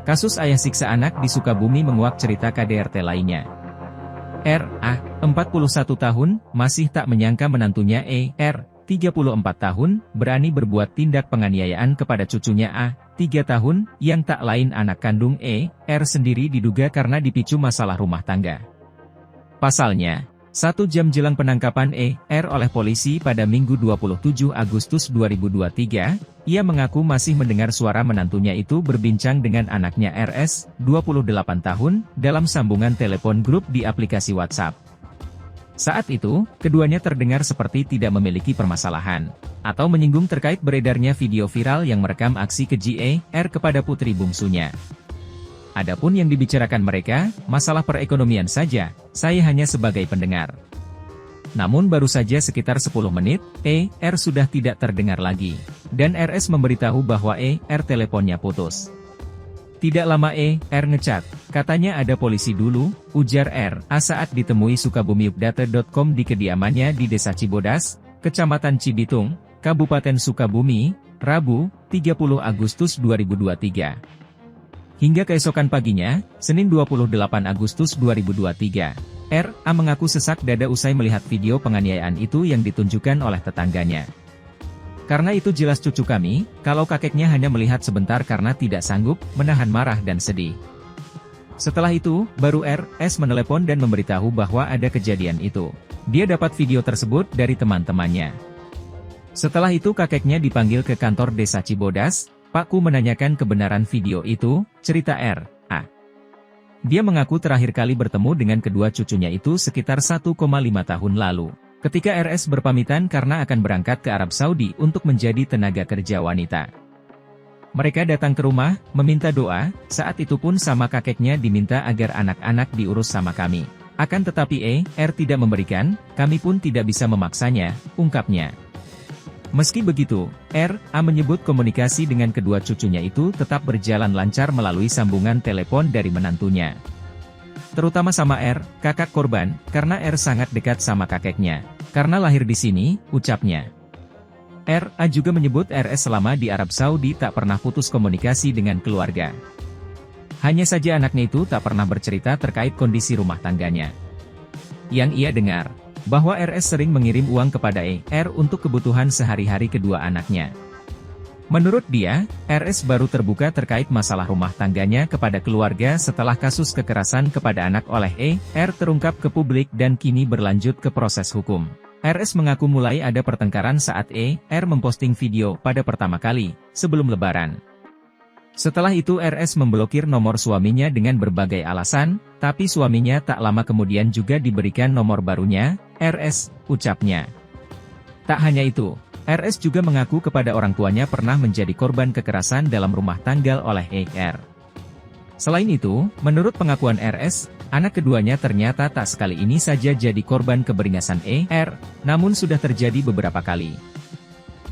Kasus ayah siksa anak di Sukabumi menguak cerita KDRT lainnya. R.A., 41 tahun, masih tak menyangka menantunya E.R., 34 tahun, berani berbuat tindak penganiayaan kepada cucunya A, 3 tahun, yang tak lain anak kandung E.R. sendiri diduga karena dipicu masalah rumah tangga. Pasalnya, 1 jam jelang penangkapan E.R. oleh polisi pada Minggu 27 Agustus 2023, ia mengaku masih mendengar suara menantunya itu berbincang dengan anaknya RS, 28 tahun, dalam sambungan telepon grup di aplikasi WhatsApp. Saat itu, keduanya terdengar seperti tidak memiliki permasalahan, atau menyinggung terkait beredarnya video viral yang merekam aksi keji E.R. kepada putri bungsunya. Adapun yang dibicarakan mereka, masalah perekonomian saja, saya hanya sebagai pendengar. Namun baru saja sekitar 10 menit, E.R. sudah tidak terdengar lagi, dan RS memberitahu bahwa E.R. teleponnya putus. Tidak lama E.R. ngecat, katanya ada polisi dulu, ujar R.A. saat ditemui Sukabumiupdata.com di kediamannya di Desa Cibodas, Kecamatan Cibitung, Kabupaten Sukabumi, Rabu, 30 Agustus 2023. Hingga keesokan paginya, Senin 28 Agustus 2023, R.A. mengaku sesak dada usai melihat video penganiayaan itu yang ditunjukkan oleh tetangganya. Karena itu jelas cucu kami, kalau kakeknya hanya melihat sebentar karena tidak sanggup menahan marah dan sedih. Setelah itu, baru R.S. menelepon dan memberitahu bahwa ada kejadian itu. Dia dapat video tersebut dari teman-temannya. Setelah itu kakeknya dipanggil ke kantor Desa Cibodas. Pakku menanyakan kebenaran video itu, cerita R.A. Dia mengaku terakhir kali bertemu dengan kedua cucunya itu sekitar 1,5 tahun lalu. Ketika RS berpamitan karena akan berangkat ke Arab Saudi untuk menjadi tenaga kerja wanita. Mereka datang ke rumah, meminta doa, saat itu pun sama kakeknya diminta agar anak-anak diurus sama kami. Akan tetapi E.R. tidak memberikan, kami pun tidak bisa memaksanya, ungkapnya. Meski begitu, R.A. menyebut komunikasi dengan kedua cucunya itu tetap berjalan lancar melalui sambungan telepon dari menantunya. Terutama sama R, kakak korban, karena R sangat dekat sama kakeknya. Karena lahir di sini, ucapnya. R.A. juga menyebut RS selama di Arab Saudi tak pernah putus komunikasi dengan keluarga. Hanya saja anaknya itu tak pernah bercerita terkait kondisi rumah tangganya. Yang ia dengar, bahwa RS sering mengirim uang kepada E.R. untuk kebutuhan sehari-hari kedua anaknya. Menurut dia, RS baru terbuka terkait masalah rumah tangganya kepada keluarga setelah kasus kekerasan kepada anak oleh E.R. terungkap ke publik dan kini berlanjut ke proses hukum. RS mengaku mulai ada pertengkaran saat E.R. memposting video pada pertama kali, sebelum Lebaran. Setelah itu RS memblokir nomor suaminya dengan berbagai alasan, tapi suaminya tak lama kemudian juga diberikan nomor barunya, RS, ucapnya. Tak hanya itu, RS juga mengaku kepada orang tuanya pernah menjadi korban kekerasan dalam rumah tangga oleh E.R. Selain itu, menurut pengakuan RS, anak keduanya ternyata tak sekali ini saja jadi korban keberingasan E.R., namun sudah terjadi beberapa kali.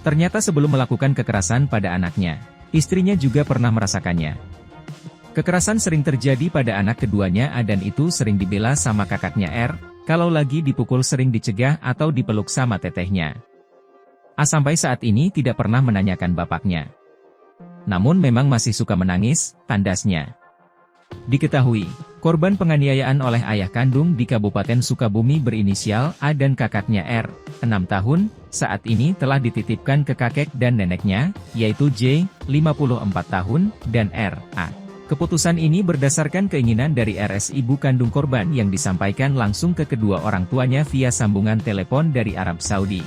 Ternyata sebelum melakukan kekerasan pada anaknya, istrinya juga pernah merasakannya. Kekerasan sering terjadi pada anak keduanya dan itu sering dibela sama kakaknya R, kalau lagi dipukul sering dicegah atau dipeluk sama tetehnya. A sampai saat ini tidak pernah menanyakan bapaknya. Namun memang masih suka menangis, tandasnya. Diketahui, korban penganiayaan oleh ayah kandung di Kabupaten Sukabumi berinisial A dan kakaknya R, 6 tahun, saat ini telah dititipkan ke kakek dan neneknya, yaitu J, 54 tahun, dan R, A. Keputusan ini berdasarkan keinginan dari RS ibu kandung korban yang disampaikan langsung ke kedua orang tuanya via sambungan telepon dari Arab Saudi.